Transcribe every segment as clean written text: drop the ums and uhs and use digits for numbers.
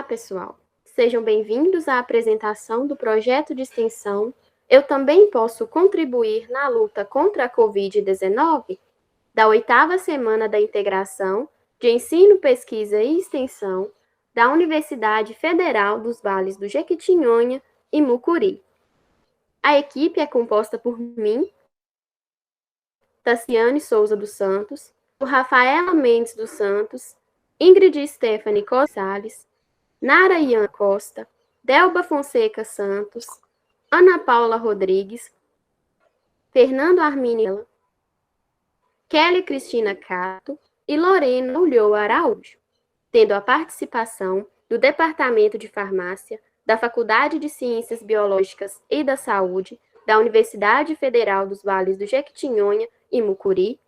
Olá, pessoal! Sejam bem-vindos à apresentação do projeto de extensão Eu Também Posso Contribuir na Luta contra a Covid-19, da 8ª Semana da Integração de Ensino, Pesquisa e Extensão da Universidade Federal dos Vales do Jequitinhonha e Mucuri. A equipe é composta por mim, Tassiane Souza dos Santos, por Rafaela Mendes dos Santos, Ingrid Stephanie Gonçalves, Nara Ian Costa, Delba Fonseca Santos, Ana Paula Rodrigues, Fernando Arminio, Kelly Cristina Cato e Lorena Ulloa Araújo, tendo a participação do Departamento de Farmácia, da Faculdade de Ciências Biológicas e da Saúde, da Universidade Federal dos Vales do Jequitinhonha e Mucuri,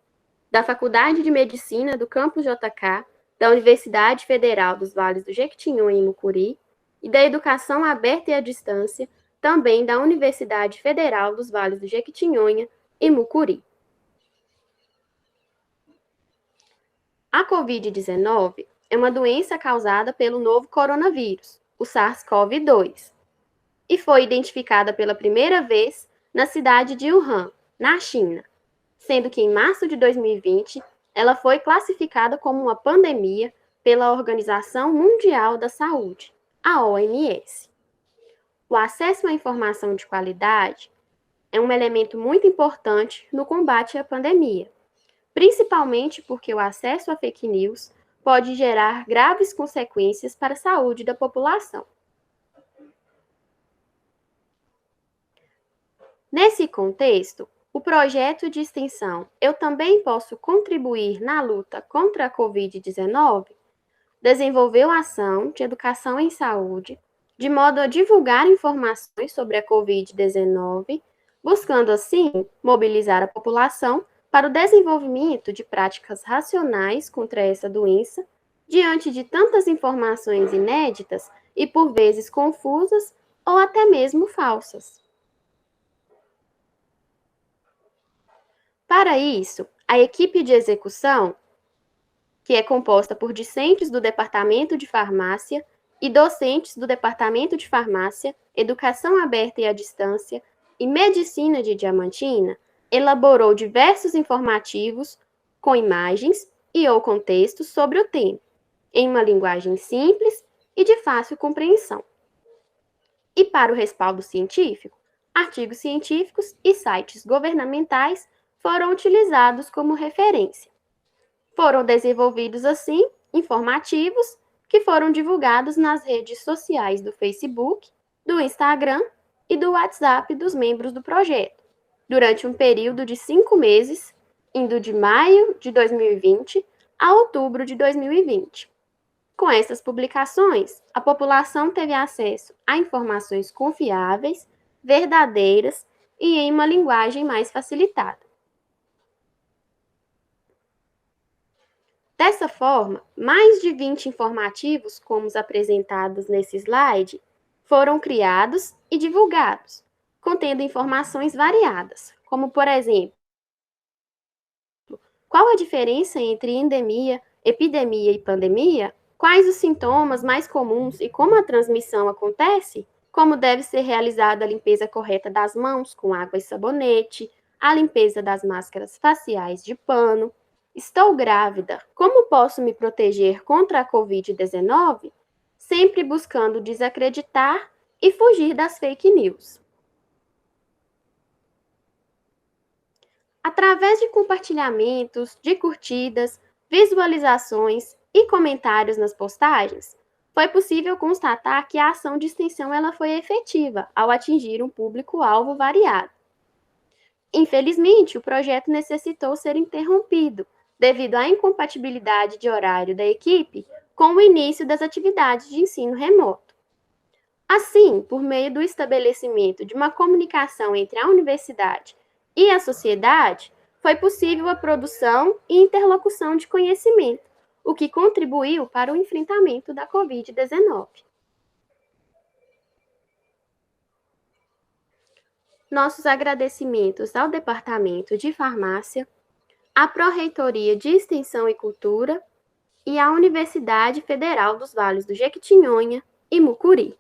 da Faculdade de Medicina do Campus JK, da Universidade Federal dos Vales do Jequitinhonha e Mucuri, e da Educação Aberta e à Distância, também da Universidade Federal dos Vales do Jequitinhonha e Mucuri. A Covid-19 é uma doença causada pelo novo coronavírus, o SARS-CoV-2, e foi identificada pela primeira vez na cidade de Wuhan, na China, sendo que em março de 2020 ela foi classificada como uma pandemia pela Organização Mundial da Saúde, a OMS. O acesso à informação de qualidade é um elemento muito importante no combate à pandemia, principalmente porque o acesso a fake news pode gerar graves consequências para a saúde da população. Nesse contexto, o projeto de extensão Eu Também Posso Contribuir na Luta contra a Covid-19 desenvolveu ação de educação em saúde, de modo a divulgar informações sobre a Covid-19, buscando assim mobilizar a população para o desenvolvimento de práticas racionais contra essa doença, diante de tantas informações inéditas e por vezes confusas ou até mesmo falsas. Para isso, a equipe de execução, que é composta por discentes do Departamento de Farmácia e docentes do Departamento de Farmácia, Educação Aberta e à Distância e Medicina de Diamantina, elaborou diversos informativos com imagens e ou contextos sobre o tema, em uma linguagem simples e de fácil compreensão. E para o respaldo científico, artigos científicos e sites governamentais foram utilizados como referência. Foram desenvolvidos, assim, informativos que foram divulgados nas redes sociais do Facebook, do Instagram e do WhatsApp dos membros do projeto, durante um período de 5 meses, indo de maio de 2020 a outubro de 2020. Com essas publicações, a população teve acesso a informações confiáveis, verdadeiras e em uma linguagem mais facilitada. Dessa forma, mais de 20 informativos, como os apresentados nesse slide, foram criados e divulgados, contendo informações variadas, como, por exemplo, qual a diferença entre endemia, epidemia e pandemia, quais os sintomas mais comuns e como a transmissão acontece, como deve ser realizada a limpeza correta das mãos com água e sabonete, a limpeza das máscaras faciais de pano. Estou grávida. Como posso me proteger contra a Covid-19? Sempre buscando desacreditar e fugir das fake news. Através de compartilhamentos, de curtidas, visualizações e comentários nas postagens, foi possível constatar que a ação de extensão ela foi efetiva ao atingir um público-alvo variado. Infelizmente, o projeto necessitou ser interrompido, devido à incompatibilidade de horário da equipe com o início das atividades de ensino remoto. Assim, por meio do estabelecimento de uma comunicação entre a universidade e a sociedade, foi possível a produção e interlocução de conhecimento, o que contribuiu para o enfrentamento da Covid-19. Nossos agradecimentos ao Departamento de Farmácia, à Pró-Reitoria de Extensão e Cultura e a Universidade Federal dos Vales do Jequitinhonha e Mucuri.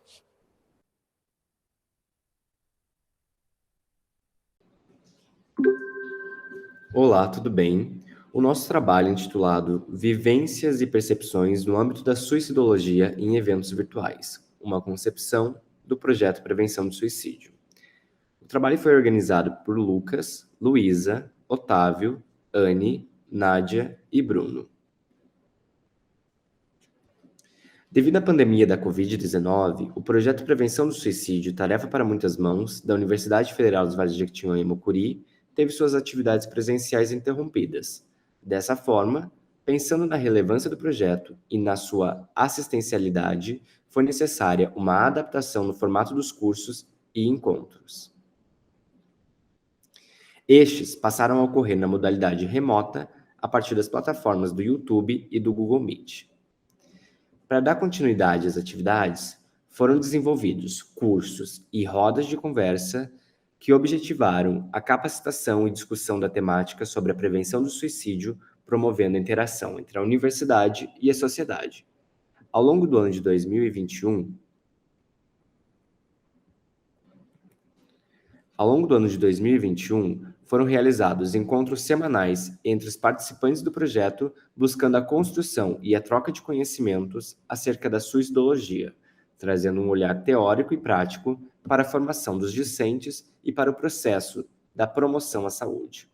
Olá, tudo bem? O nosso trabalho é intitulado Vivências e Percepções no âmbito da suicidologia em eventos virtuais, uma concepção do projeto Prevenção do Suicídio. O trabalho foi organizado por Lucas, Luísa, Otávio, Anne, Nádia e Bruno. Devido à pandemia da Covid-19, o projeto Prevenção do Suicídio, Tarefa para Muitas Mãos, da Universidade Federal dos Vales do Jequitinhonha e Mucuri, teve suas atividades presenciais interrompidas. Dessa forma, pensando na relevância do projeto e na sua assistencialidade, foi necessária uma adaptação no formato dos cursos e encontros. Estes passaram a ocorrer na modalidade remota a partir das plataformas do YouTube e do Google Meet. Para dar continuidade às atividades, foram desenvolvidos cursos e rodas de conversa que objetivaram a capacitação e discussão da temática sobre a prevenção do suicídio, promovendo a interação entre a universidade e a sociedade. Ao longo do ano de 2021, foram realizados encontros semanais entre os participantes do projeto, buscando a construção e a troca de conhecimentos acerca da suicidologia, trazendo um olhar teórico e prático para a formação dos discentes e para o processo da promoção à saúde.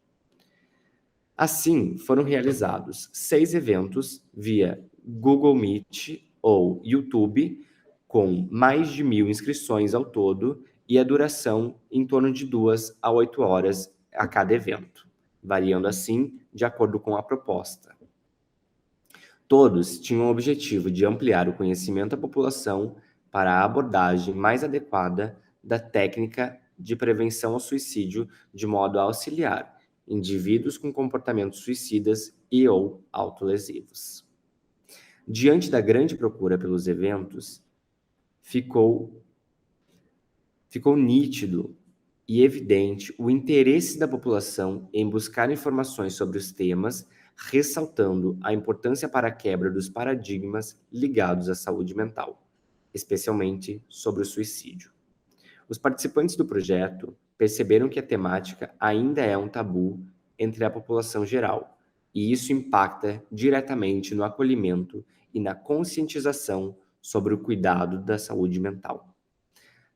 Assim, foram realizados 6 eventos via Google Meet ou YouTube, com mais de 1.000 inscrições ao todo, e a duração em torno de 2 a 8 horas a cada evento, variando assim de acordo com a proposta. Todos tinham o objetivo de ampliar o conhecimento da população para a abordagem mais adequada da técnica de prevenção ao suicídio, de modo a auxiliar indivíduos com comportamentos suicidas e ou autolesivos. Diante da grande procura pelos eventos, ficou nítido e evidente o interesse da população em buscar informações sobre os temas, ressaltando a importância para a quebra dos paradigmas ligados à saúde mental, especialmente sobre o suicídio. Os participantes do projeto perceberam que a temática ainda é um tabu entre a população geral, e isso impacta diretamente no acolhimento e na conscientização sobre o cuidado da saúde mental.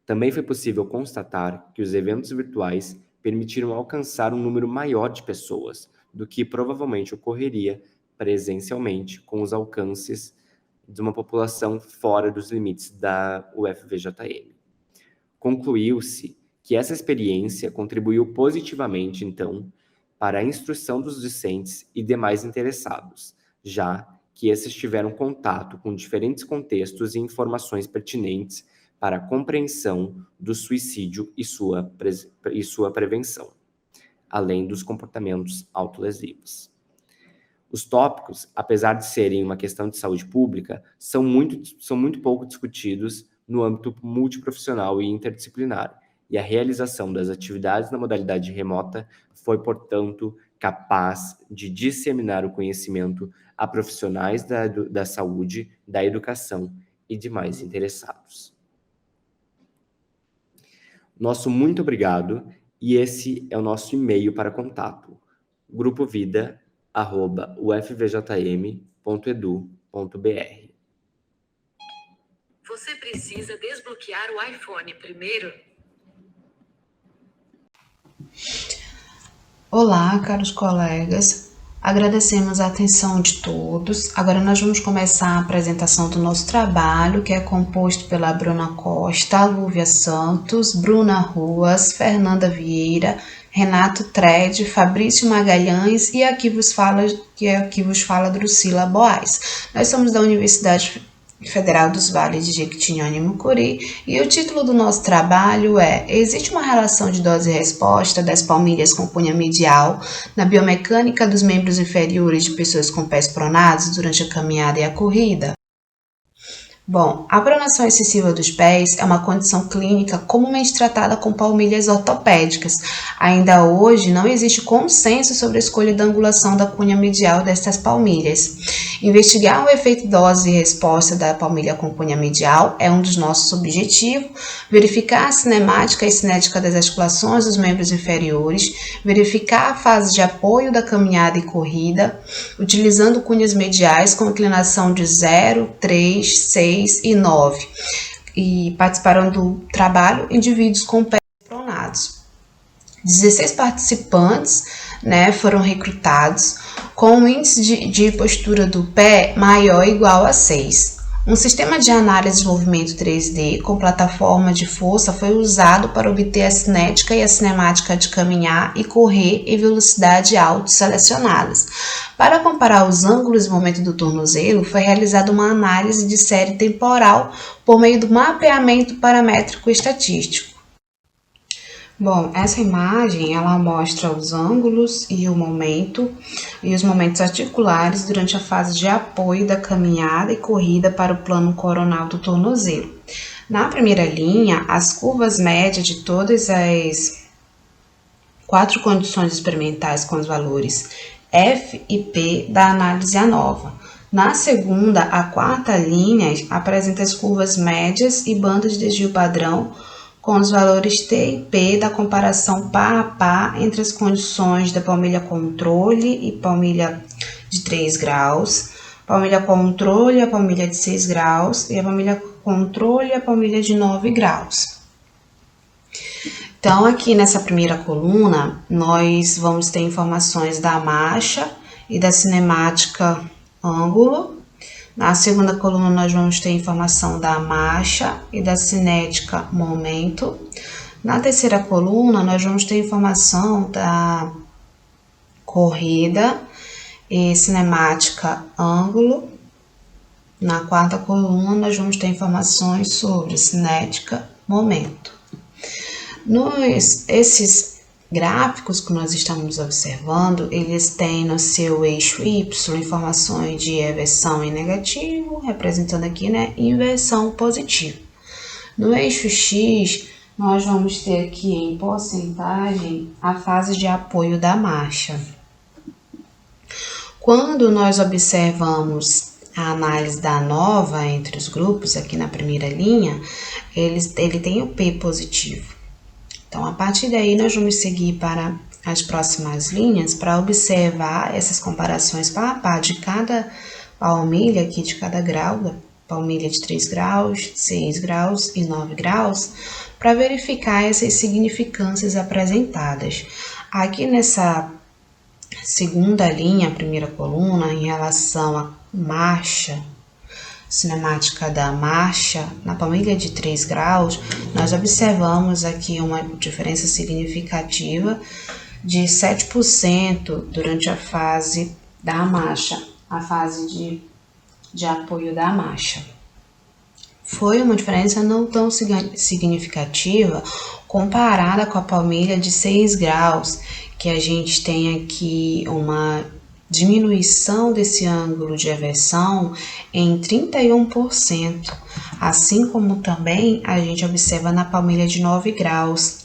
Também foi possível constatar que os eventos virtuais permitiram alcançar um número maior de pessoas do que provavelmente ocorreria presencialmente com os alcances de uma população fora dos limites da UFVJM. Concluiu-se que essa experiência contribuiu positivamente, então, para a instrução dos discentes e demais interessados, já que esses tiveram contato com diferentes contextos e informações pertinentes para a compreensão do suicídio e sua prevenção, além dos comportamentos autolesivos. Os tópicos, apesar de serem uma questão de saúde pública, são muito pouco discutidos no âmbito multiprofissional e interdisciplinar, e a realização das atividades na modalidade remota foi, portanto, capaz de disseminar o conhecimento a profissionais da saúde, da educação e demais interessados. Nosso muito obrigado, e esse é o nosso e-mail para contato: grupovida@ufvjm.edu.br. Você precisa desbloquear o iPhone primeiro. Olá, caros colegas. Agradecemos a atenção de todos. Agora nós vamos começar a apresentação do nosso trabalho, que é composto pela Bruna Costa, Lúvia Santos, Bruna Ruas, Fernanda Vieira, Renato Tred, Fabrício Magalhães e aqui vos fala Drusila Boaz. Nós somos da Universidade Federal dos Vales de Jequitinhonha e Mucuri, e o título do nosso trabalho é: existe uma relação de dose e resposta das palmilhas com cunha medial na biomecânica dos membros inferiores de pessoas com pés pronados durante a caminhada e a corrida? Bom, a pronação excessiva dos pés é uma condição clínica comumente tratada com palmilhas ortopédicas. Ainda hoje, não existe consenso sobre a escolha da angulação da cunha medial destas palmilhas. Investigar o efeito dose e resposta da palmilha com cunha medial é um dos nossos objetivos. Verificar a cinemática e cinética das articulações dos membros inferiores. Verificar a fase de apoio da caminhada e corrida, utilizando cunhas mediais com inclinação de 0, 3, 6 e 9. E participaram do trabalho indivíduos com pés pronados. 16 participantes, foram recrutados com um índice de postura do pé maior ou igual a 6. Um sistema de análise de movimento 3D com plataforma de força foi usado para obter a cinética e a cinemática de caminhar e correr em velocidade auto-selecionadas. Para comparar os ângulos e momento do tornozelo, foi realizada uma análise de série temporal por meio do mapeamento paramétrico estatístico. Bom, essa imagem ela mostra os ângulos e o momento e os momentos articulares durante a fase de apoio da caminhada e corrida para o plano coronal do tornozelo. Na primeira linha, as curvas médias de todas as 4 condições experimentais com os valores F e P da análise ANOVA. Na segunda, a quarta linha apresenta as curvas médias e bandas de desvio padrão com os valores T e P da comparação pá a pá entre as condições da palmilha controle e palmilha de 3 graus, palmilha controle, a palmilha de 6 graus e a palmilha controle e a palmilha de 9 graus. Então, aqui nessa primeira coluna, nós vamos ter informações da marcha e da cinemática ângulo. Na segunda coluna, nós vamos ter informação da marcha e da cinética momento. Na terceira coluna, nós vamos ter informação da corrida e cinemática ângulo. Na quarta coluna, nós vamos ter informações sobre cinética momento. Esses gráficos que nós estamos observando, eles têm no seu eixo Y informações de eversão em negativo, representando aqui, inversão positiva. No eixo X, nós vamos ter aqui em porcentagem a fase de apoio da marcha. Quando nós observamos a análise da ANOVA entre os grupos, aqui na primeira linha, ele tem o P positivo. Então, a partir daí, nós vamos seguir para as próximas linhas para observar essas comparações pá a pá de cada palmilha aqui, de cada grau, da palmilha de 3 graus, 6 graus e 9 graus, para verificar essas significâncias apresentadas. Aqui nessa segunda linha, primeira coluna, em relação à marcha, cinemática da marcha, na palmilha de 3 graus, nós observamos aqui uma diferença significativa de 7% durante a fase da marcha, a fase de apoio da marcha. Foi uma diferença não tão significativa comparada com a palmilha de 6 graus, que a gente tem aqui uma diminuição desse ângulo de eversão em 31%, assim como também a gente observa na palmilha de 9 graus.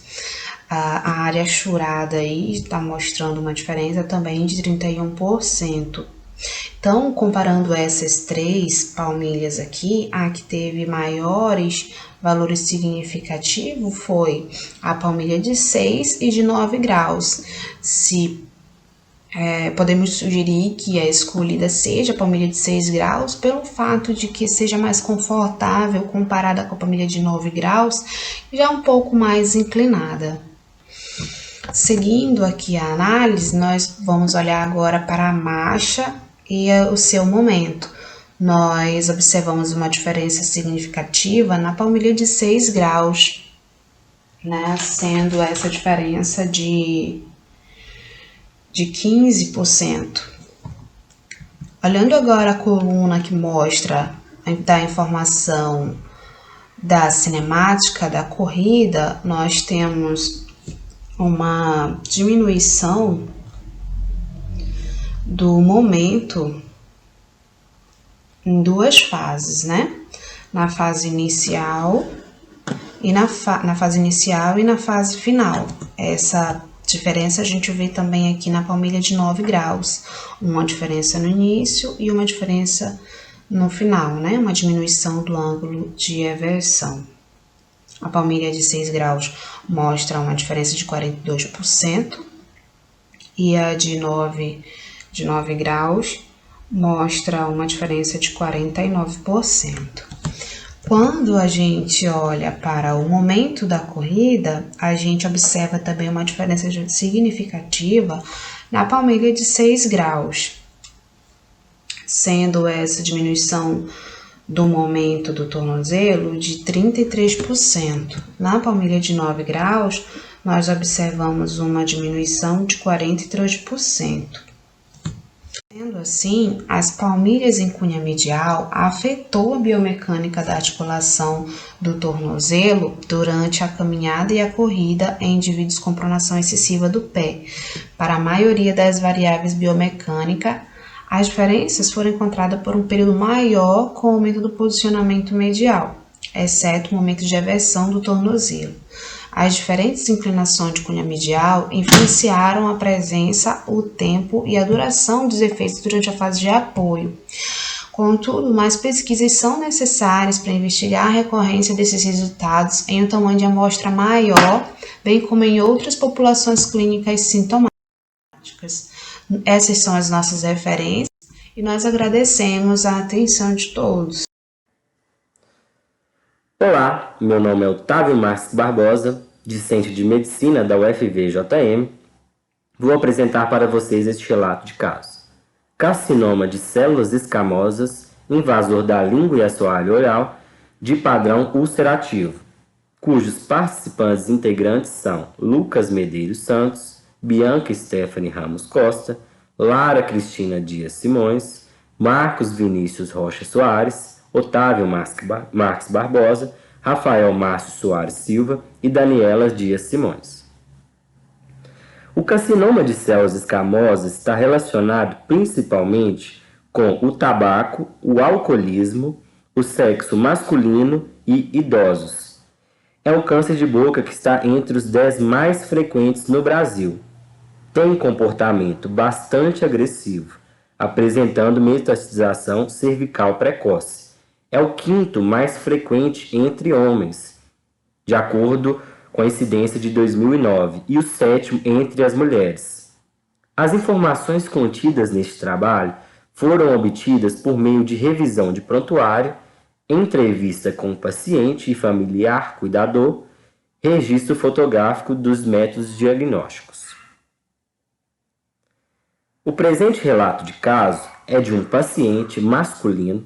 A área churada aí está mostrando uma diferença também de 31%. Então, comparando essas 3 palmilhas aqui, a que teve maiores valores significativos foi a palmilha de 6 e de 9 graus. Podemos sugerir que a escolhida seja a palmilha de 6 graus, pelo fato de que seja mais confortável comparada com a palmilha de 9 graus, já um pouco mais inclinada. Seguindo aqui a análise, nós vamos olhar agora para a marcha e o seu momento. Nós observamos uma diferença significativa na palmilha de 6 graus, sendo essa diferença de 15%. Olhando agora a coluna que mostra a informação da cinemática da corrida, nós temos uma diminuição do momento em 2 fases, na fase inicial e na fase final. Essa diferença a gente vê também aqui na palmilha de 9 graus, uma diferença no início e uma diferença no final, né? Uma diminuição do ângulo de eversão. A palmilha de 6 graus mostra uma diferença de 42% e a de 9 graus mostra uma diferença de 49%. Quando a gente olha para o momento da corrida, a gente observa também uma diferença significativa na palmilha de 6 graus, sendo essa diminuição do momento do tornozelo de 33%. Na palmilha de 9 graus, nós observamos uma diminuição de 43%. Sendo assim, as palmilhas em cunha medial afetou a biomecânica da articulação do tornozelo durante a caminhada e a corrida em indivíduos com pronação excessiva do pé. Para a maioria das variáveis biomecânicas, as diferenças foram encontradas por um período maior com o aumento do posicionamento medial, exceto o momento de eversão do tornozelo. As diferentes inclinações de cunha medial influenciaram a presença, o tempo e a duração dos efeitos durante a fase de apoio. Contudo, mais pesquisas são necessárias para investigar a recorrência desses resultados em um tamanho de amostra maior, bem como em outras populações clínicas sintomáticas. Essas são as nossas referências e nós agradecemos a atenção de todos. Olá, meu nome é Otávio Marques Barbosa, discente de Medicina da UFV-JM. Vou apresentar para vocês este relato de caso. Carcinoma de células escamosas, invasor da língua e assoalho oral, de padrão ulcerativo, cujos participantes integrantes são Lucas Medeiros Santos, Bianca Stephanie Ramos Costa, Lara Cristina Dias Simões, Marcos Vinícius Rocha Soares, Otávio Marques Barbosa, Rafael Márcio Soares Silva e Daniela Dias Simões. O carcinoma de células escamosas está relacionado principalmente com o tabaco, o alcoolismo, o sexo masculino e idosos. É um câncer de boca que está entre os 10 mais frequentes no Brasil. Tem comportamento bastante agressivo, apresentando metastatização cervical precoce. É o 5º mais frequente entre homens, de acordo com a incidência de 2009, e o 7º entre as mulheres. As informações contidas neste trabalho foram obtidas por meio de revisão de prontuário, entrevista com o paciente e familiar cuidador, registro fotográfico dos métodos diagnósticos. O presente relato de caso é de um paciente masculino,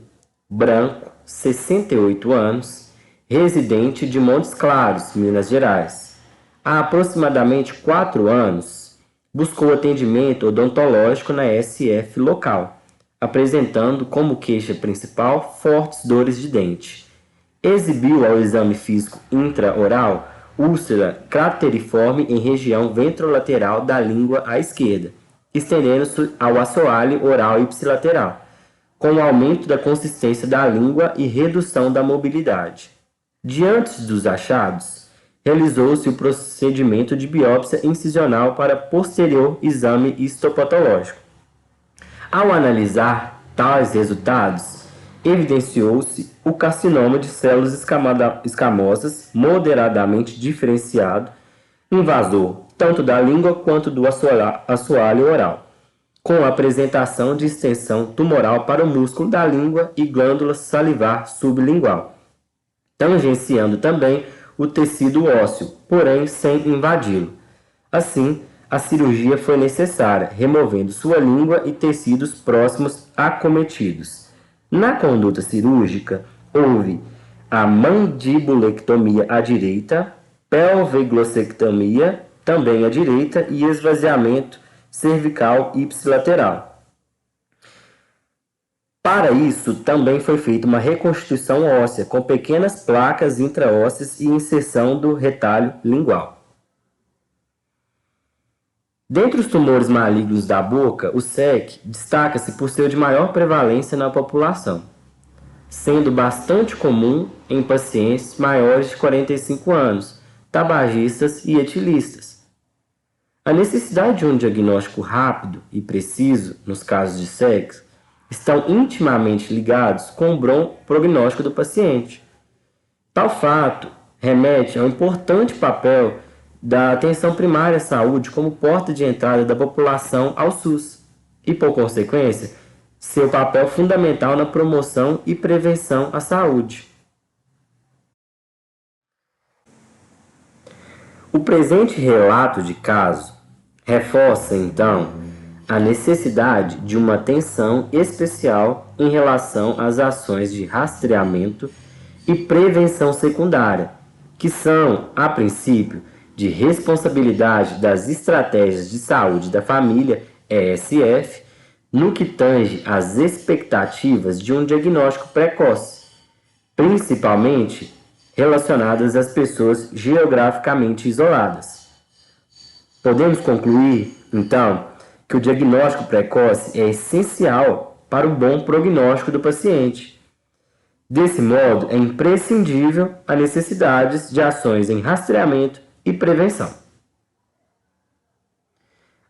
branco, 68 anos, residente de Montes Claros, Minas Gerais. Há aproximadamente 4 anos, buscou atendimento odontológico na SF local, apresentando como queixa principal fortes dores de dente. Exibiu ao exame físico intraoral úlcera crateriforme em região ventrolateral da língua à esquerda, estendendo-se ao assoalho oral ipsilateral, com o aumento da consistência da língua e redução da mobilidade. Diante dos achados, realizou-se o procedimento de biópsia incisional para posterior exame histopatológico. Ao analisar tais resultados, evidenciou-se o carcinoma de células escamosas moderadamente diferenciado, invasor tanto da língua quanto do assoalho oral, com a apresentação de extensão tumoral para o músculo da língua e glândula salivar sublingual, tangenciando também o tecido ósseo, porém sem invadi-lo. Assim, a cirurgia foi necessária, removendo sua língua e tecidos próximos acometidos. Na conduta cirúrgica, houve a mandibulectomia à direita, pelviglossectomia, também à direita, e esvaziamento cervical ipsilateral. Para isso, também foi feita uma reconstituição óssea, com pequenas placas intraósseas e inserção do retalho lingual. Dentre os tumores malignos da boca, o SEC destaca-se por ser de maior prevalência na população. sendo bastante comum em pacientes maiores de 45 anos, tabagistas e etilistas. A necessidade de um diagnóstico rápido e preciso nos casos de sexo estão intimamente ligados com o bom prognóstico do paciente. Tal fato remete ao importante papel da atenção primária à saúde como porta de entrada da população ao SUS e, por consequência, seu papel fundamental na promoção e prevenção à saúde. O presente relato de caso reforça, então, a necessidade de uma atenção especial em relação às ações de rastreamento e prevenção secundária, que são, a princípio, de responsabilidade das estratégias de saúde da família, ESF, no que tange às expectativas de um diagnóstico precoce, principalmente relacionadas às pessoas geograficamente isoladas. Podemos concluir, então, que o diagnóstico precoce é essencial para o bom prognóstico do paciente. Desse modo, é imprescindível a necessidade de ações em rastreamento e prevenção.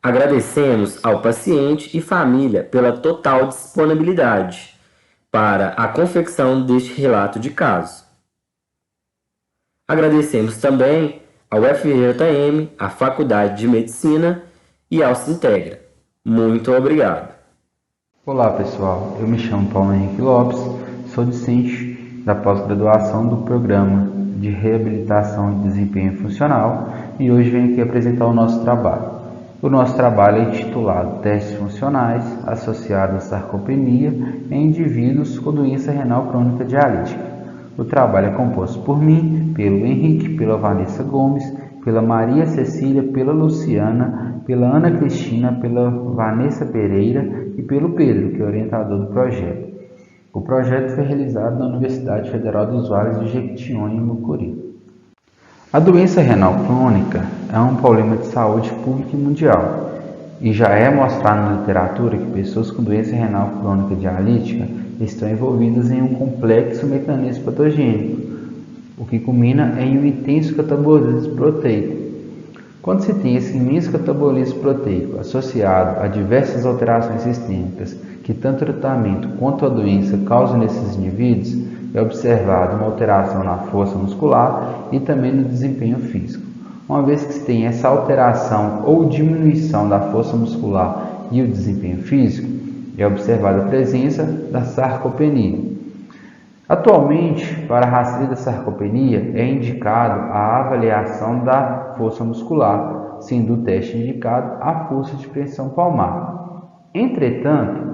Agradecemos ao paciente e família pela total disponibilidade para a confecção deste relato de caso. Agradecemos também ao FGJM, à Faculdade de Medicina e ao Sintegra. Muito obrigado. Olá pessoal, eu me chamo Paulo Henrique Lopes, sou discente da pós-graduação do Programa de Reabilitação e Desempenho Funcional e hoje venho aqui apresentar o nosso trabalho. O nosso trabalho é intitulado Testes Funcionais associados à sarcopenia em indivíduos com doença renal crônica dialítica. O trabalho é composto por mim, pelo Henrique, pela Vanessa Gomes, pela Maria Cecília, pela Luciana, pela Ana Cristina, pela Vanessa Pereira e pelo Pedro, que é orientador do projeto. O projeto foi realizado na Universidade Federal dos Vales de Jequitinhonha, em Mucuri. A doença renal crônica é um problema de saúde pública e mundial, e já é mostrado na literatura que pessoas com doença renal crônica dialítica estão envolvidas em um complexo mecanismo patogênico, o que culmina em um intenso catabolismo proteico. Quando se tem esse imenso catabolismo proteico associado a diversas alterações sistêmicas que tanto o tratamento quanto a doença causam nesses indivíduos, é observada uma alteração na força muscular e também no desempenho físico. Uma vez que se tem essa alteração ou diminuição da força muscular e o desempenho físico, é observada a presença da sarcopenia. Atualmente, para rastreio da sarcopenia, é indicado a avaliação da força muscular, sendo o teste indicado a força de pressão palmar. Entretanto,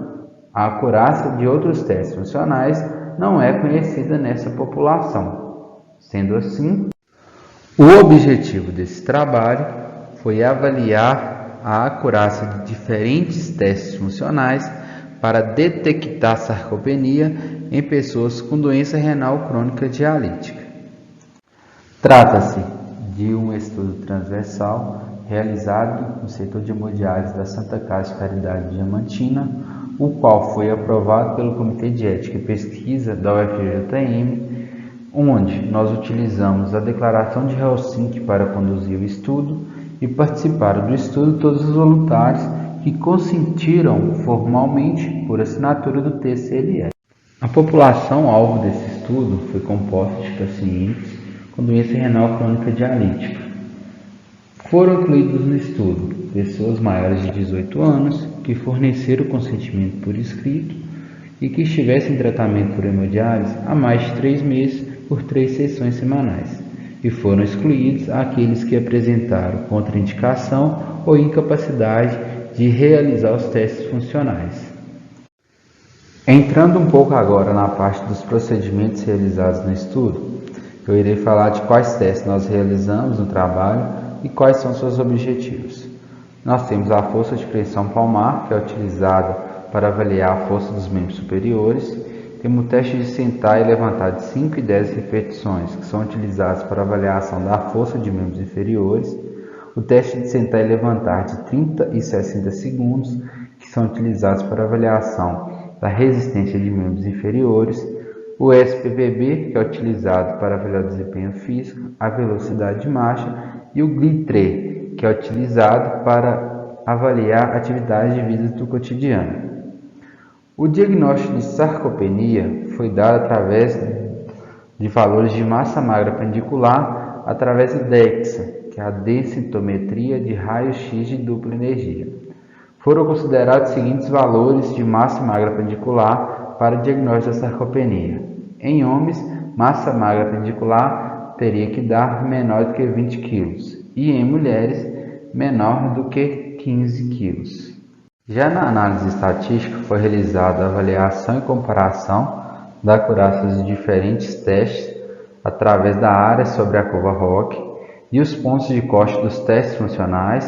a acurácia de outros testes funcionais não é conhecida nessa população. Sendo assim, o objetivo desse trabalho foi avaliar a acurácia de diferentes testes funcionais para detectar sarcopenia em pessoas com doença renal crônica dialítica. Trata-se de um estudo transversal realizado no setor de hemodiálise da Santa Casa de Caridade Diamantina, o qual foi aprovado pelo Comitê de Ética e Pesquisa da UFJM, onde nós utilizamos a Declaração de Helsinki para conduzir o estudo e participaram do estudo todos os voluntários que consentiram formalmente por assinatura do TCLE. A população alvo desse estudo foi composta de pacientes com doença renal crônica dialítica. Foram incluídos no estudo pessoas maiores de 18 anos que forneceram consentimento por escrito e que estivessem em tratamento por hemodiálise há mais de 3 meses por 3 sessões semanais, e foram excluídos aqueles que apresentaram contraindicação ou incapacidade de realizar os testes funcionais. Entrando um pouco agora na parte dos procedimentos realizados no estudo, eu irei falar de quais testes nós realizamos no trabalho e quais são seus objetivos. Nós temos a força de pressão palmar, que é utilizada para avaliar a força dos membros superiores. Temos o teste de sentar e levantar de 5 e 10 repetições, que são utilizados para avaliação da força de membros inferiores. O teste de sentar e levantar de 30 e 60 segundos, que são utilizados para avaliação da resistência de membros inferiores. o SPVB, que é utilizado para avaliar o desempenho físico, a velocidade de marcha, e o GLI-3, que é utilizado para avaliar atividades de vida do cotidiano. O diagnóstico de sarcopenia foi dado através de valores de massa magra pendicular através do DEXA, que é a densitometria de raio-x de dupla energia. Foram considerados os seguintes valores de massa magra pendicular para o diagnóstico da sarcopenia. Em homens, massa magra pendicular teria que dar menor do que 20 kg e em mulheres, menor do que 15 kg. Já na análise estatística, foi realizada a avaliação e comparação da acurácia dos diferentes testes através da área sobre a curva ROC e os pontos de corte dos testes funcionais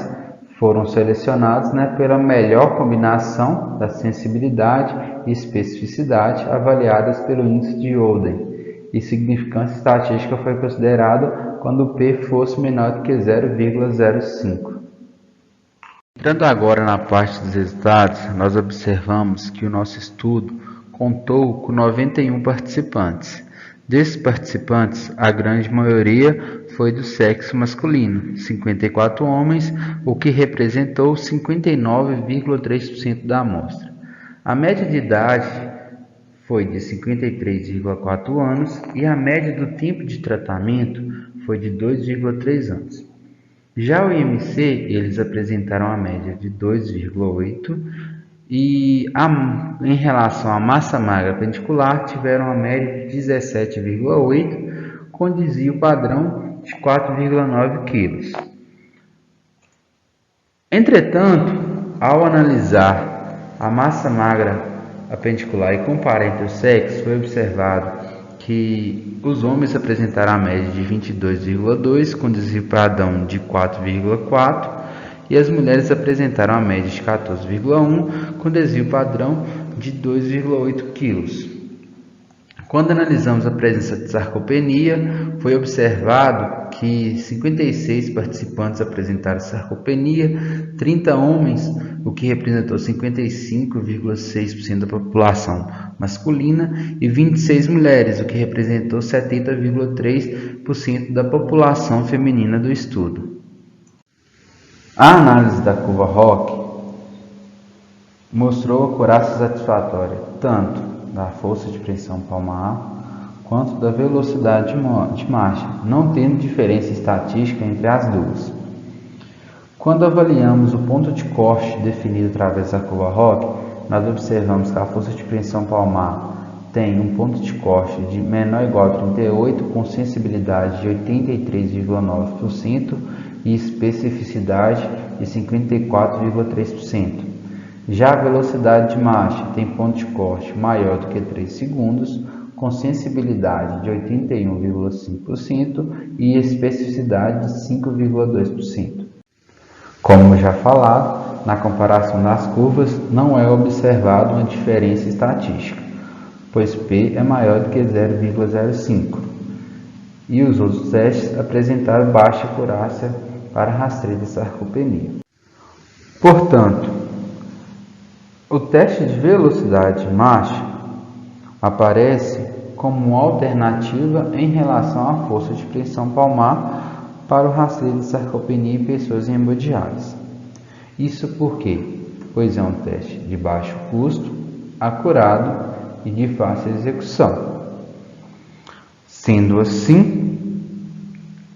foram selecionados pela melhor combinação da sensibilidade e especificidade avaliadas pelo índice de Holden, e significância estatística foi considerada quando o P fosse menor do que 0,05. Entrando agora na parte dos resultados, nós observamos que o nosso estudo contou com 91 participantes. Desses participantes, a grande maioria foi do sexo masculino, 54 homens, o que representou 59,3% da amostra. A média de idade foi de 53,4 anos e a média do tempo de tratamento foi de 2,3 anos. Já o IMC, eles apresentaram a média de 2,8 e em relação à massa magra pendicular tiveram a média de 17,8 com desvio padrão de 4,9 kg. Entretanto, ao analisar a massa magra pendicular e comparar entre os sexos, foi observado que os homens apresentaram a média de 22,2 com desvio padrão de 4,4 e as mulheres apresentaram a média de 14,1 com desvio padrão de 2,8 kg. Quando analisamos a presença de sarcopenia, foi observado que 56 participantes apresentaram sarcopenia, 30 homens, o que representou 55,6% da população masculina, e 26 mulheres, o que representou 70,3% da população feminina do estudo. A análise da curva ROC mostrou acurácia satisfatória tanto da força de pressão palmar quanto da velocidade de marcha, não tendo diferença estatística entre as duas. Quando avaliamos o ponto de corte definido através da curva ROC, nós observamos que a força de pressão palmar tem um ponto de corte de menor ou igual a 38, com sensibilidade de 83,9% e especificidade de 54,3%. Já a velocidade de marcha tem ponto de corte maior do que 3 segundos, com sensibilidade de 81,5% e especificidade de 5,2%. Como já falado, na comparação das curvas não é observada uma diferença estatística, pois P é maior do que 0,05 e os outros testes apresentaram baixa acurácia para rastreio de sarcopenia. Portanto, o teste de velocidade de marcha aparece como uma alternativa em relação à força de pressão palmar para o rastreio de sarcopenia em pessoas hemodiálise. Isso por quê? Pois é um teste de baixo custo, acurado e de fácil execução. Sendo assim,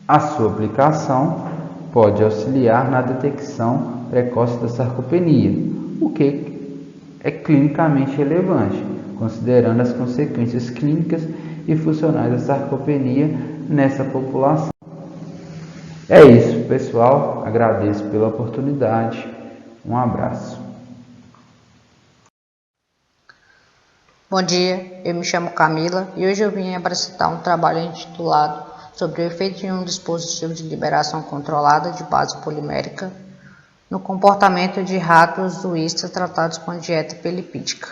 a sua aplicação pode auxiliar na detecção precoce da sarcopenia, o que é clinicamente relevante, considerando as consequências clínicas e funcionais da sarcopenia nessa população. É isso, pessoal. Agradeço pela oportunidade. Um abraço. Bom dia, eu me chamo Camila e hoje eu vim apresentar um trabalho intitulado sobre o efeito de um dispositivo de liberação controlada de base polimérica no comportamento de ratos zoístas tratados com dieta pelipídica.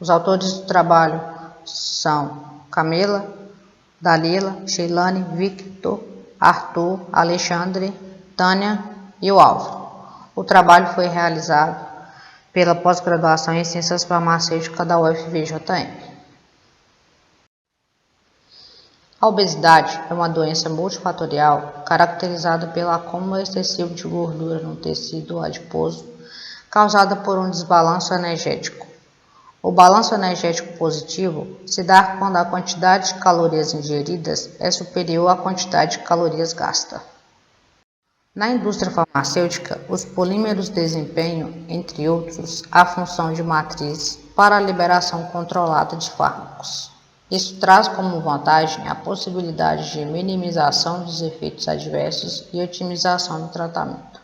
Os autores do trabalho são Camila, Dalila, Sheilane, Victor, Arthur, Alexandre, Tânia e o Álvaro. O trabalho foi realizado pela pós-graduação em Ciências Farmacêuticas da UFVJM. A obesidade é uma doença multifatorial caracterizada pelo acúmulo excessivo de gordura no tecido adiposo, causada por um desbalanço energético. O balanço energético positivo se dá quando a quantidade de calorias ingeridas é superior à quantidade de calorias gastas. Na indústria farmacêutica, os polímeros desempenham, entre outros, a função de matriz para a liberação controlada de fármacos. Isso traz como vantagem a possibilidade de minimização dos efeitos adversos e otimização do tratamento.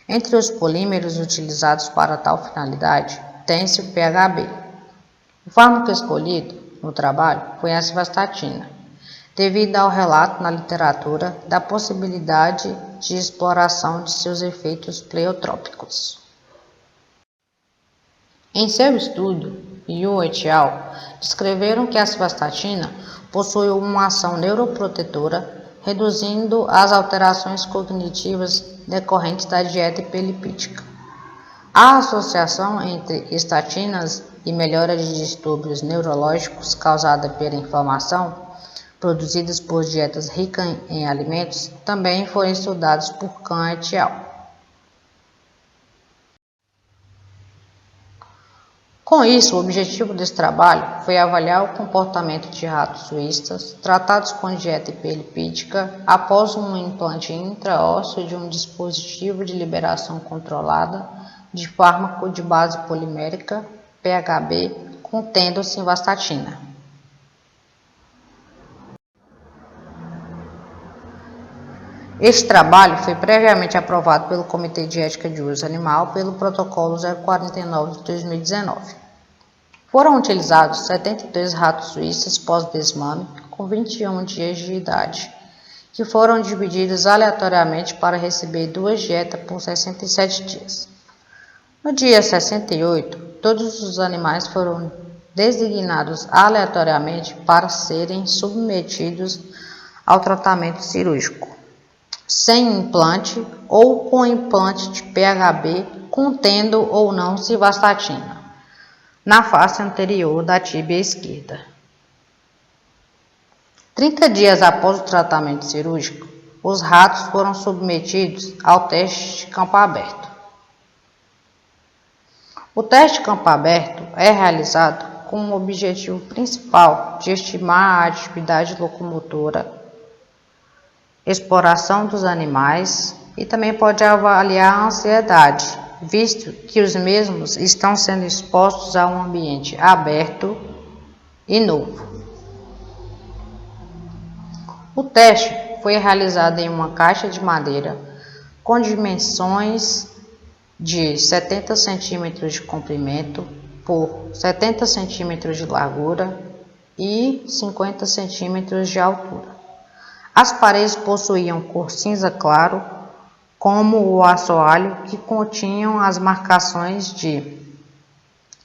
Entre os polímeros utilizados para tal finalidade, tem-se o PHB. O fármaco escolhido no trabalho foi a simvastatina, devido ao relato na literatura da possibilidade de exploração de seus efeitos pleiotrópicos. Em seu estudo, Yu et al. Descreveram que a simvastatina possui uma ação neuroprotetora, reduzindo as alterações cognitivas decorrentes da dieta hiperlipídica. A associação entre estatinas e melhora de distúrbios neurológicos causada pela inflamação, produzidas por dietas ricas em alimentos, também foram estudados por Khan et al. Com isso, o objetivo desse trabalho foi avaliar o comportamento de ratos suíços tratados com dieta hiperlipídica após um implante intraósseo de um dispositivo de liberação controlada de fármaco de base polimérica, PHB, contendo simvastatina. Este trabalho foi previamente aprovado pelo Comitê de Ética de Uso Animal pelo Protocolo 049 de 2019. Foram utilizados 72 ratos suíços pós-desmame com 21 dias de idade, que foram divididos aleatoriamente para receber 2 dietas por 67 dias. No dia 68, todos os animais foram designados aleatoriamente para serem submetidos ao tratamento cirúrgico, sem implante ou com implante de PHB contendo ou não simvastatina, na face anterior da tíbia esquerda. 30 dias após o tratamento cirúrgico, os ratos foram submetidos ao teste de campo aberto. O teste de campo aberto é realizado com o objetivo principal de estimar a atividade locomotora, exploração dos animais e também pode avaliar a ansiedade, visto que os mesmos estão sendo expostos a um ambiente aberto e novo. O teste foi realizado em uma caixa de madeira com dimensões de 70 cm de comprimento por 70 cm de largura e 50 cm de altura. As paredes possuíam cor cinza claro, como o assoalho, que continham as marcações de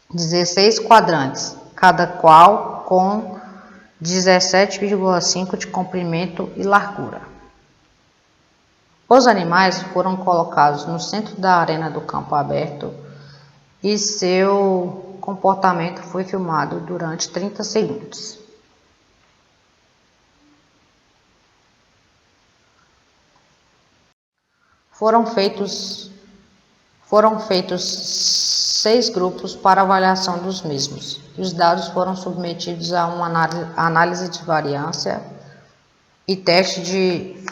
16 quadrantes, cada qual com 17,5 de comprimento e largura. Os animais foram colocados no centro da arena do campo aberto e seu comportamento foi filmado durante 30 segundos. Foram feitos 6 grupos para avaliação dos mesmos. Os dados foram submetidos a uma análise de variância e teste de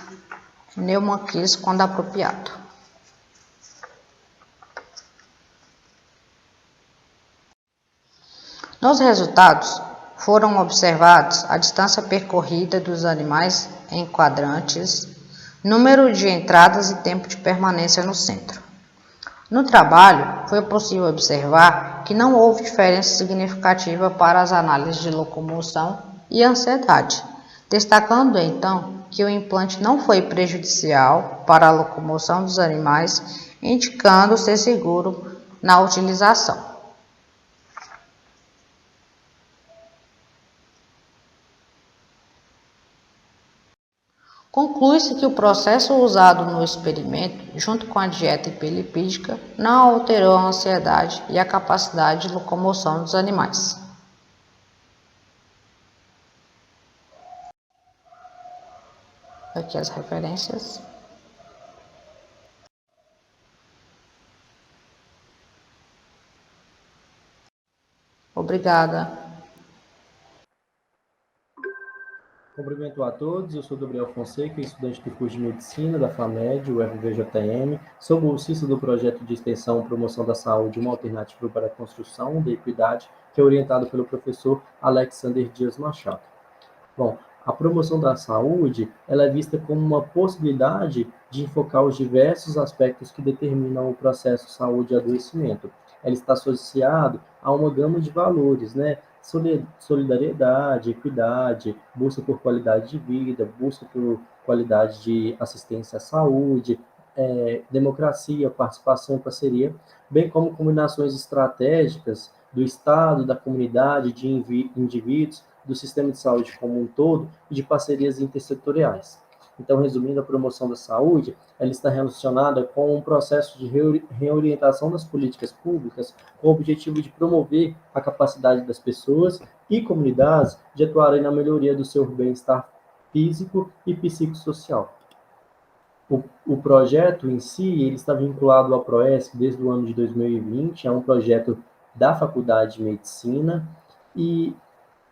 Neumann Kiss quando apropriado. Nos resultados, foram observados a distância percorrida dos animais em quadrantes, número de entradas e tempo de permanência no centro. No trabalho, foi possível observar que não houve diferença significativa para as análises de locomoção e ansiedade, destacando então que o implante não foi prejudicial para a locomoção dos animais, indicando ser seguro na utilização. Conclui-se que o processo usado no experimento, junto com a dieta hiperlipídica, não alterou a ansiedade e a capacidade de locomoção dos animais. aqui as referências. Obrigada. Cumprimento a todos, eu sou Gabriel Fonseca, estudante do curso de Medicina da FAMED, UFVJM, sou bolsista do projeto de extensão Promoção da Saúde, uma alternativa para a construção da equidade, que é orientado pelo professor Alexander Dias Machado. Bom, a promoção da saúde, ela é vista como uma possibilidade de enfocar os diversos aspectos que determinam o processo saúde e adoecimento. Ela está associado a uma gama de valores, né? Solidariedade, equidade, busca por qualidade de vida, busca por qualidade de assistência à saúde, democracia, participação e parceria, bem como combinações estratégicas do Estado, da comunidade, de indivíduos, do sistema de saúde como um todo e de parcerias intersetoriais. Então, resumindo, a promoção da saúde, ela está relacionada com um processo de reorientação das políticas públicas com o objetivo de promover a capacidade das pessoas e comunidades de atuarem na melhoria do seu bem-estar físico e psicossocial. O projeto em si, ele está vinculado ao PROESC desde o ano de 2020, é um projeto da Faculdade de Medicina e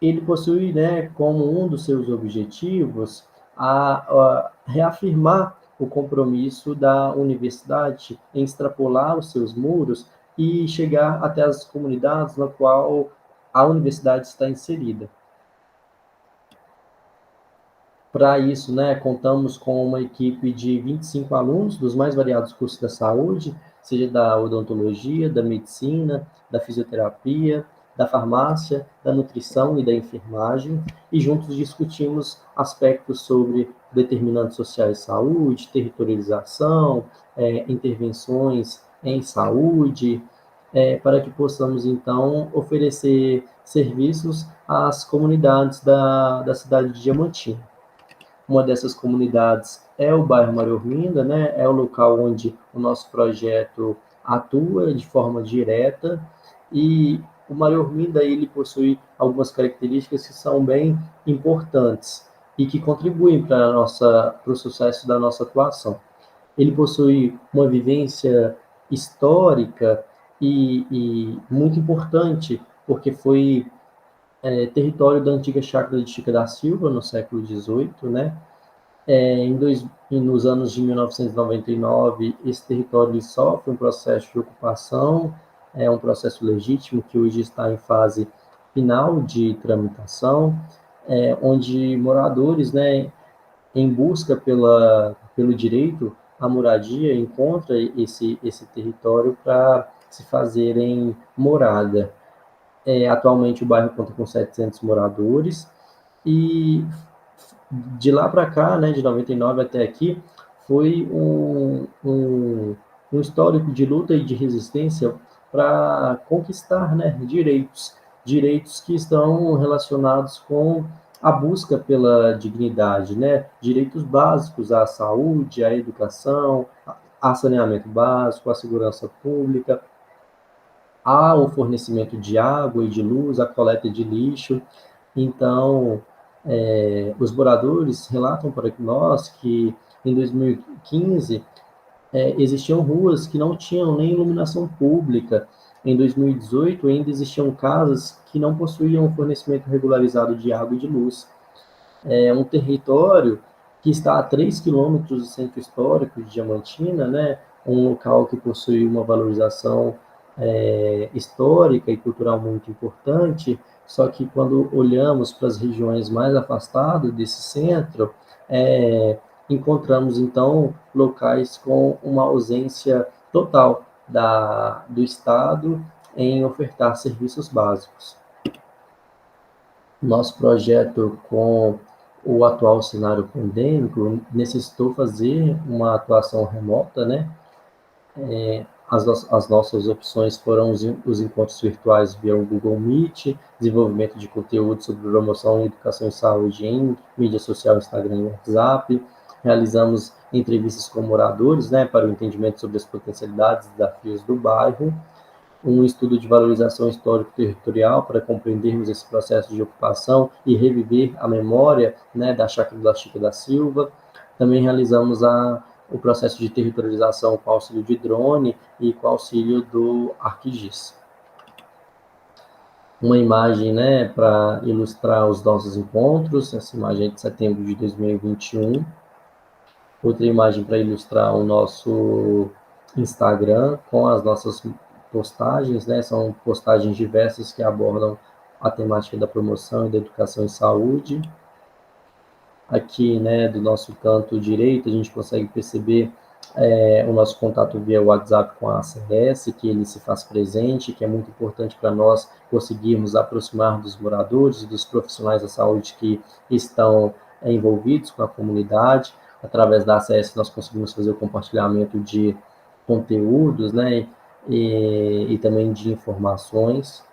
ele possui, né, como um dos seus objetivos a reafirmar o compromisso da universidade em extrapolar os seus muros e chegar até as comunidades na qual a universidade está inserida. Para isso, né, contamos com uma equipe de 25 alunos dos mais variados cursos da saúde, seja da odontologia, da medicina, da fisioterapia, da farmácia, da nutrição e da enfermagem, e juntos discutimos aspectos sobre determinantes sociais de saúde, territorialização, intervenções em saúde, para que possamos, então, oferecer serviços às comunidades da cidade de Diamantina. Uma dessas comunidades é o bairro Maria Orminda, né? É o local onde o nosso projeto atua de forma direta, e o Maria Orminda, ele possui algumas características que são bem importantes e que contribuem para o sucesso da nossa atuação. Ele possui uma vivência histórica e muito importante, porque foi território da antiga chácara de Chica da Silva, no século XVIII, né? Nos anos de 1999, esse território sofre um processo de ocupação, um processo legítimo que hoje está em fase final de tramitação, onde moradores, né, em busca pelo direito à moradia, encontram esse território para se fazerem morada. Atualmente o bairro conta com 700 moradores, e de lá para cá, né, de 99 até aqui, foi um histórico de luta e de resistência para conquistar, né, direitos que estão relacionados com a busca pela dignidade, né, direitos básicos à saúde, à educação, a saneamento básico, à segurança pública, ao fornecimento de água e de luz, à coleta de lixo. Então, os moradores relatam para nós que em 2015 existiam ruas que não tinham nem iluminação pública. Em 2018 ainda existiam casas que não possuíam fornecimento regularizado de água e de luz. É um território que está a 3 quilômetros do centro histórico de Diamantina, né? Um local que possui uma valorização histórica e cultural muito importante, só que quando olhamos para as regiões mais afastadas desse centro, encontramos, então, locais com uma ausência total do Estado em ofertar serviços básicos. Nosso projeto, com o atual cenário pandêmico, necessitou fazer uma atuação remota, né? As nossas opções foram os encontros virtuais via o Google Meet, desenvolvimento de conteúdo sobre promoção, educação e saúde em mídia social, Instagram e WhatsApp. Realizamos entrevistas com moradores, né, para o entendimento sobre as potencialidades e desafios do bairro. Um estudo de valorização histórico-territorial para compreendermos esse processo de ocupação e reviver a memória, né, da chácara da Chica da Silva. Também realizamos o processo de territorialização com auxílio de drone e com auxílio do ArcGIS. Uma imagem, né, para ilustrar os nossos encontros, essa imagem é de setembro de 2021. Outra imagem para ilustrar o nosso Instagram com as nossas postagens, né, são postagens diversas que abordam a temática da promoção e da educação em saúde. Aqui, né, do nosso canto direito, a gente consegue perceber o nosso contato via WhatsApp com a ACS, que ele se faz presente, que é muito importante para nós conseguirmos aproximar dos moradores e dos profissionais da saúde que estão envolvidos com a comunidade. Através da ACS, nós conseguimos fazer o compartilhamento de conteúdos, né, e também de informações.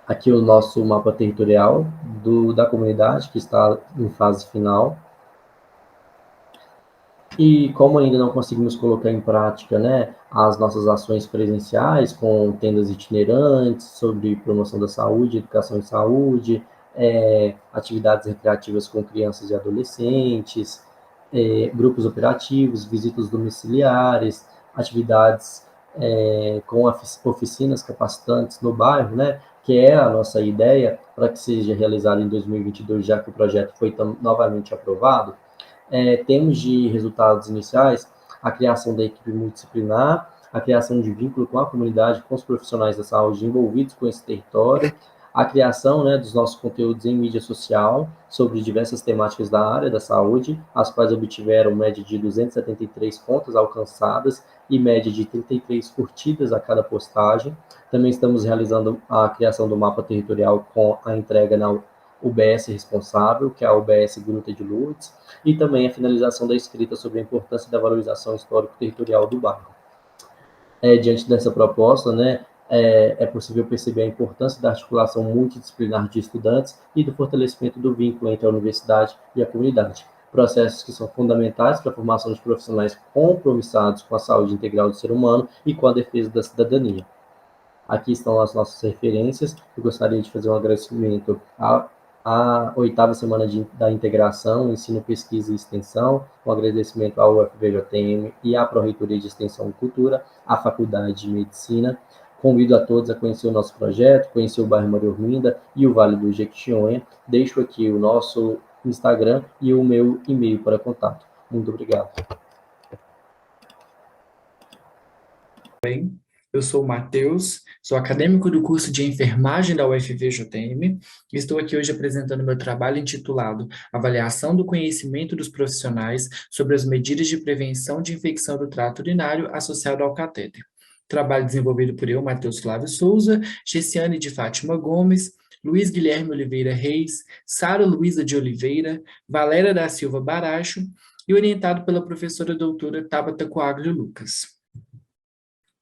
Aqui o nosso mapa territorial da comunidade, que está em fase final. E como ainda não conseguimos colocar em prática, né, as nossas ações presenciais com tendas itinerantes sobre promoção da saúde, educação em saúde, atividades recreativas com crianças e adolescentes, grupos operativos, visitas domiciliares, atividades com oficinas capacitantes no bairro, né, que é a nossa ideia para que seja realizado em 2022, já que o projeto foi novamente aprovado. Temos de resultados iniciais a criação da equipe multidisciplinar, a criação de vínculo com a comunidade, com os profissionais da saúde envolvidos com esse território, a criação, né, dos nossos conteúdos em mídia social sobre diversas temáticas da área da saúde, as quais obtiveram média de 273 contas alcançadas e média de 33 curtidas a cada postagem. Também estamos realizando a criação do mapa territorial com a entrega na UBS responsável, que é a UBS Gruta de Lourdes, e também a finalização da escrita sobre a importância da valorização histórico-territorial do bairro. Diante dessa proposta, né, é possível perceber a importância da articulação multidisciplinar de estudantes e do fortalecimento do vínculo entre a universidade e a comunidade. Processos que são fundamentais para a formação de profissionais compromissados com a saúde integral do ser humano e com a defesa da cidadania. Aqui estão as nossas referências. Eu gostaria de fazer um agradecimento à 8ª Semana da Integração, Ensino, Pesquisa e Extensão, um agradecimento ao UFVJM e à Pró-Reitoria de Extensão e Cultura, à Faculdade de Medicina. Convido a todos a conhecer o nosso projeto, conhecer o bairro Maria Horminda e o Vale do Jequitinhonha. Deixo aqui o nosso Instagram e o meu e-mail para contato. Muito obrigado. Eu sou o Matheus, sou acadêmico do curso de enfermagem da UFVJM e estou aqui hoje apresentando meu trabalho intitulado Avaliação do Conhecimento dos Profissionais sobre as Medidas de Prevenção de Infecção do Trato Urinário associado ao catéter. Trabalho desenvolvido por eu, Matheus Flávio Souza, Gessiane de Fátima Gomes, Luiz Guilherme Oliveira Reis, Sara Luísa de Oliveira, Valéria da Silva Baracho e orientado pela professora doutora Tabata Coaglio Lucas.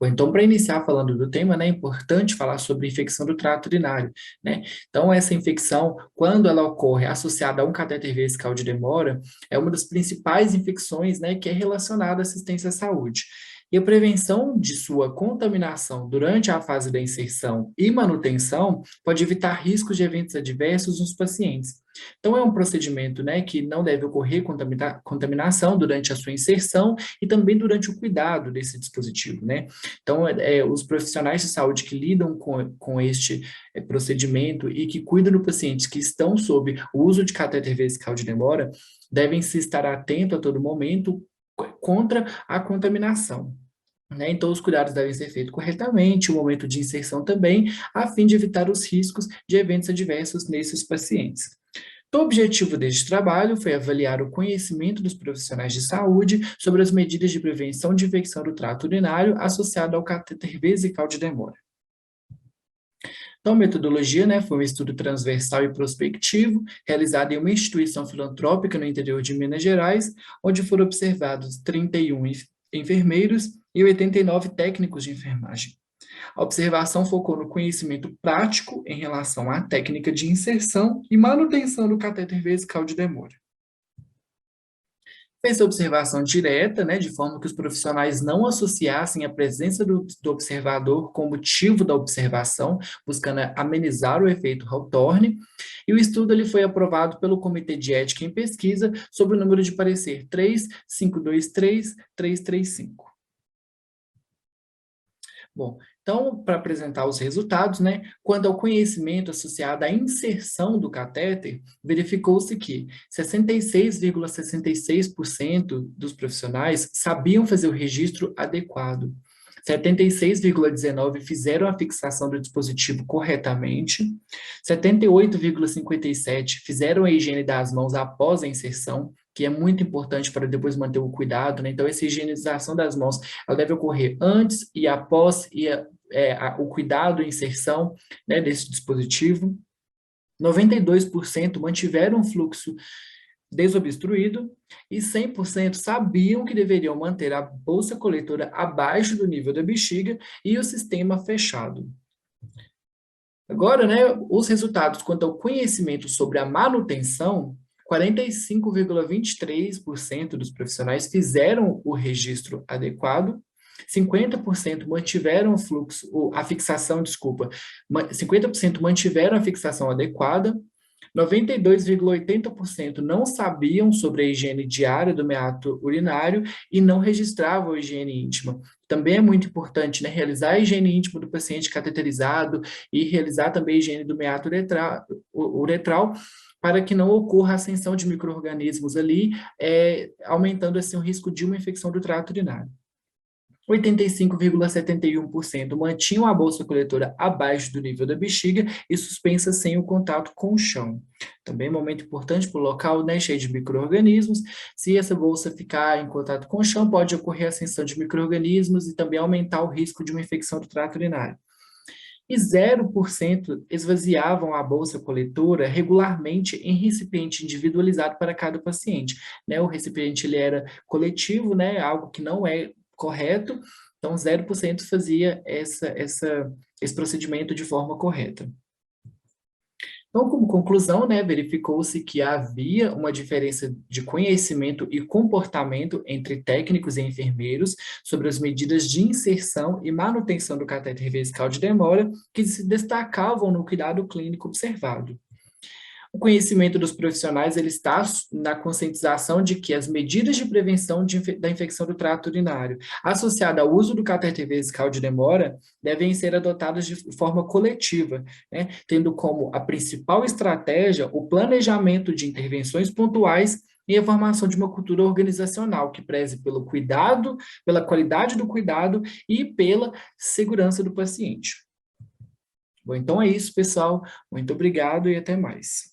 Então, para iniciar falando do tema, né, é importante falar sobre infecção do trato urinário, né? Então, essa infecção, quando ela ocorre associada a um catéter vesical de demora, é uma das principais infecções, né, que é relacionada à assistência à saúde. E a prevenção de sua contaminação durante a fase da inserção e manutenção pode evitar riscos de eventos adversos nos pacientes. Então, é um procedimento, né, que não deve ocorrer contaminação durante a sua inserção e também durante o cuidado desse dispositivo, né? Então, os profissionais de saúde que lidam com este procedimento e que cuidam do paciente que estão sob o uso de catéter vesical de demora devem se estar atento a todo momento contra a contaminação. Então, os cuidados devem ser feitos corretamente, o momento de inserção também, a fim de evitar os riscos de eventos adversos nesses pacientes. Então, o objetivo deste trabalho foi avaliar o conhecimento dos profissionais de saúde sobre as medidas de prevenção de infecção do trato urinário associado ao catéter vesical de demora. Então, a metodologia, né, foi um estudo transversal e prospectivo, realizado em uma instituição filantrópica no interior de Minas Gerais, onde foram observados 31 enfermeiros e 89 técnicos de enfermagem. A observação focou no conhecimento prático em relação à técnica de inserção e manutenção do catéter vesical de demora. Fez a observação direta, né, de forma que os profissionais não associassem a presença do observador com o motivo da observação, buscando amenizar o efeito Hawthorne, e o estudo ele foi aprovado pelo Comitê de Ética em Pesquisa sob o número de parecer 3523335. Bom, então, para apresentar os resultados, né, quanto ao conhecimento associado à inserção do catéter, verificou-se que 66,66% dos profissionais sabiam fazer o registro adequado, 76,19% fizeram a fixação do dispositivo corretamente, 78,57% fizeram a higiene das mãos após a inserção, que é muito importante para depois manter o cuidado, né? Então, essa higienização das mãos, ela deve ocorrer antes e após o cuidado e inserção, né, desse dispositivo. 92% mantiveram o fluxo desobstruído e 100% sabiam que deveriam manter a bolsa coletora abaixo do nível da bexiga e o sistema fechado. Agora, né, os resultados quanto ao conhecimento sobre a manutenção, 45,23% dos profissionais fizeram o registro adequado, 50% mantiveram o fluxo, a fixação, 50% mantiveram a fixação adequada, 92,80% não sabiam sobre a higiene diária do meato urinário e não registravam a higiene íntima. Também é muito importante, né, realizar a higiene íntima do paciente cateterizado e realizar também a higiene do meato uretral para que não ocorra a ascensão de micro-organismos ali, aumentando assim o risco de uma infecção do trato urinário. 85,71% mantinham a bolsa coletora abaixo do nível da bexiga e suspensa sem o contato com o chão. Também é um momento importante para o local, né, cheio de micro-organismos. Se essa bolsa ficar em contato com o chão, pode ocorrer a ascensão de micro-organismos e também aumentar o risco de uma infecção do trato urinário. E 0% esvaziavam a bolsa coletora regularmente em recipiente individualizado para cada paciente, né? O recipiente ele era coletivo, né, algo que não é correto, então 0% fazia esse procedimento de forma correta. Então, como conclusão, né, verificou-se que havia uma diferença de conhecimento e comportamento entre técnicos e enfermeiros sobre as medidas de inserção e manutenção do catéter vesical de demora que se destacavam no cuidado clínico observado. O conhecimento dos profissionais ele está na conscientização de que as medidas de prevenção da infecção do trato urinário, associada ao uso do catéter vesical de demora, devem ser adotadas de forma coletiva, né, tendo como a principal estratégia o planejamento de intervenções pontuais e a formação de uma cultura organizacional que preze pelo cuidado, pela qualidade do cuidado e pela segurança do paciente. Bom, então é isso, pessoal. Muito obrigado e até mais.